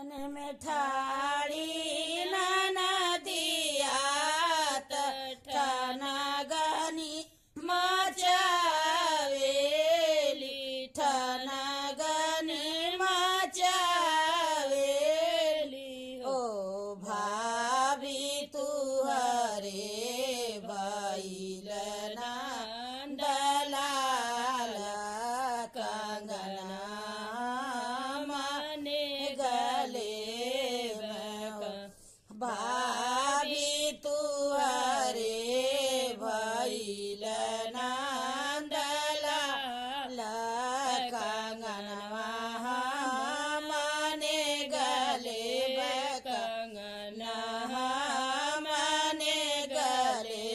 में ठाड़ी नदिया ठना गनी मचावेली ठना गनी मचावेली ओ भाभी तुहरे बैलना दलाल कंगना भाभी तुहरे भैलना दलाल कंगनवा मने गले कंगना मने गले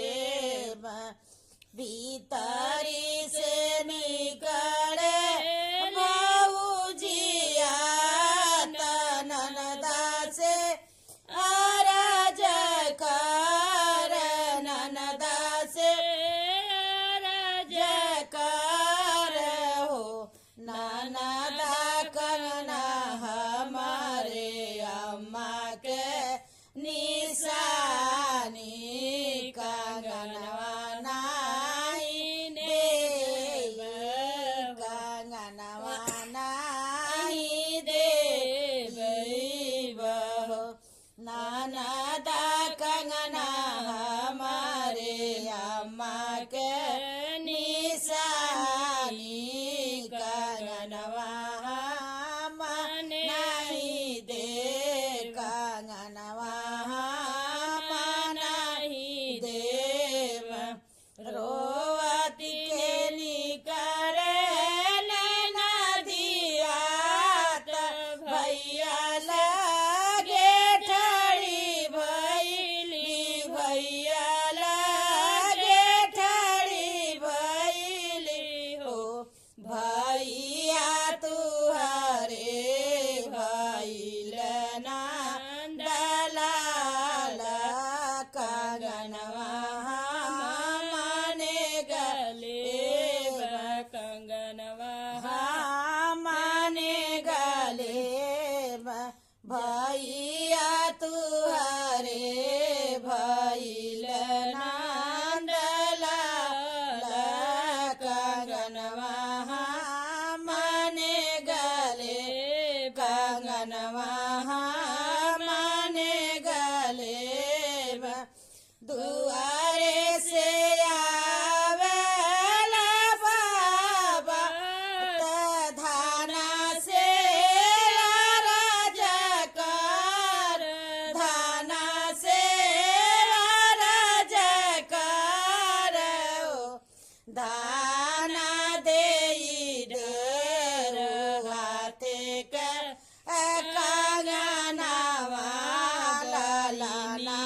भीतरी से निकले बहुजिया ननदा से ननदा कंगना हमारे अम्मा के निशानी कंगनवा नाई देव कंगनवा नाई देव ननदा कंगना हमारे अम्मा के निशानी कंगनवा नहीं दे कंगनवा नहीं देव रोवती के निकरे नदिया भैया लगे ठड़ी भैली भैया लगे ठड़ी भैली हो भैया तुहरे भैलना दलाल कंगनवा मने गले कंगनवा मने गले भैया तुहरे भैलना दलाल कंगनवा मने गले कंगनवा मने गले दुआरे से आवेला बाबा धाना से राजकर धाना से राजकर धाना दे हाथे कर कंगनवा लालाना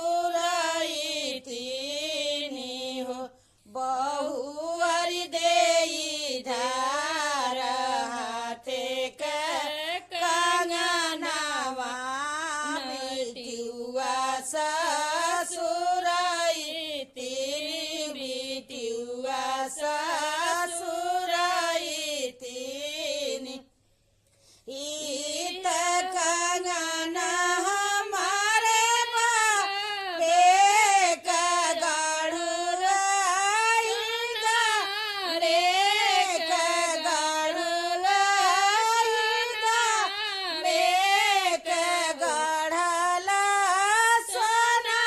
ससुराई तीनी हो बहुअरी देई धार हाथे कर कंगनवा बेटियुआ ससुराई तीनी बेटियुआ ससुराई तीनी इत कंगना हमारे बापे का गढ़ुराइदा रे का गढ़ुराइदा में का गढ़ला सोना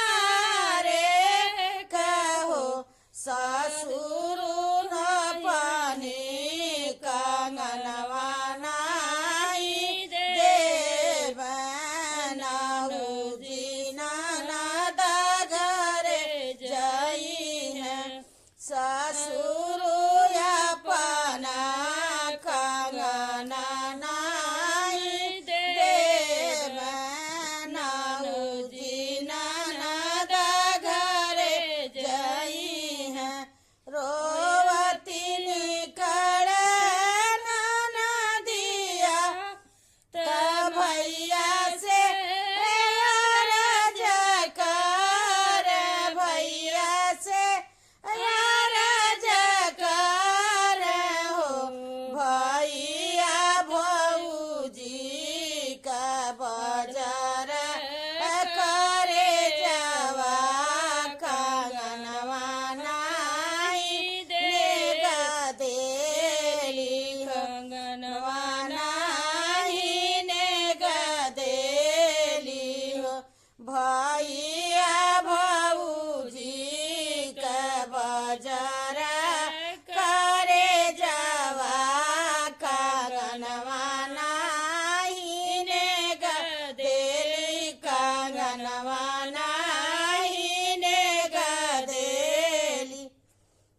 रे कहो ससुर न पानी कंगनवा नाई देव नहुजी ननदा घरे जाई है ससुर